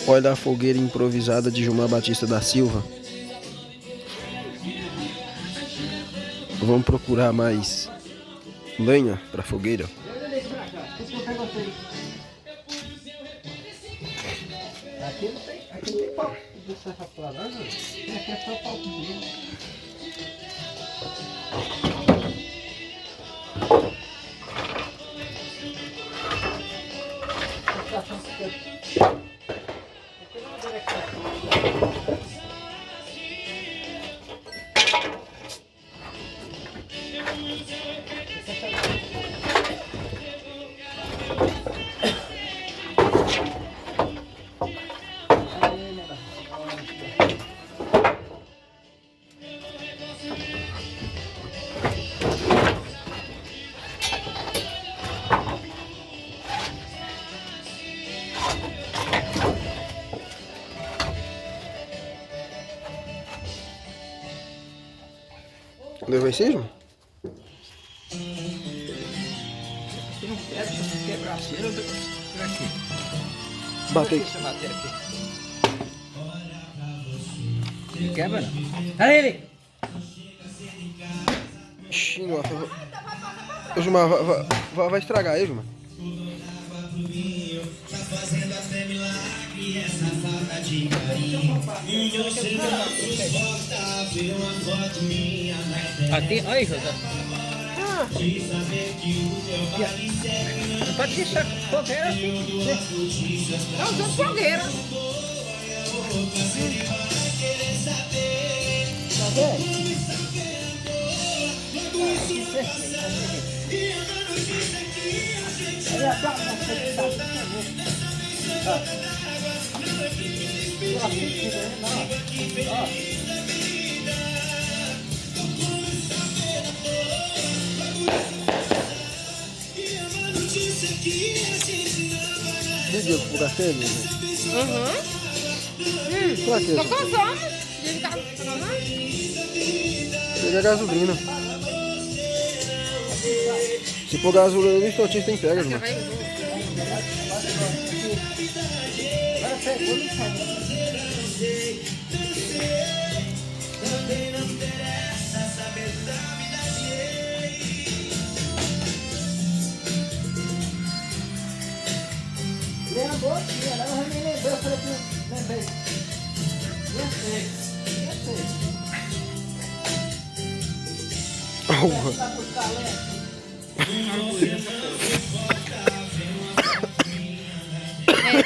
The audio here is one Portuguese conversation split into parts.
Olha a fogueira improvisada de Gilmar Batista da Silva. Vamos procurar mais lenha para fogueira. Aqui não tem pau dessa laranja. Aqui é só pau mesmo. Levou esse, João? Se não quebra, se não quebrar a cera, eu dou aqui. Batei. Essa matéria aqui. Não quebra não. Olha ele! Ixi, nossa. Ô, Gilmar, vai estragar aí, Gilmar. Aqui, olha aí, José. Não pode deixar fogueira assim. Eu uso fogueira. Tá vendo? Olha a placa, Entendeu que fogar cedo, né? Pra quê? Tô cansando. De ficar cansando. Pega a gasolina. Se for gasolina no instantinho, tem que pegar, Gilmar. lembrou aqui, ela me lembrou, eu falei que lembrei.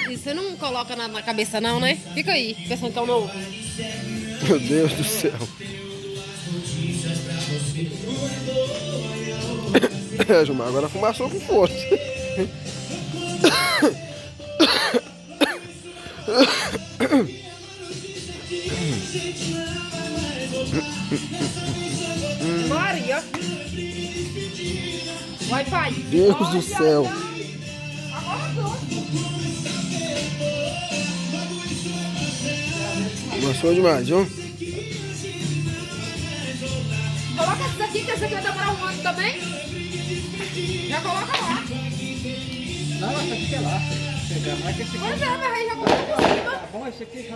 E você não coloca na cabeça não, né? Fica aí, pensando que é o novo. Meu Deus do céu. É, Gilmar, agora fumaçou com força. Maria. Vai, pai. Deus do céu. Fumaçou demais, viu? Coloca esse daqui, que esse aqui vai demorar um ano também. Já coloca lá. Não, essa aqui é lá. Pegar mais que esse aqui. Pois é, mas aí já coloca por cima. Tá bom, esse aqui já.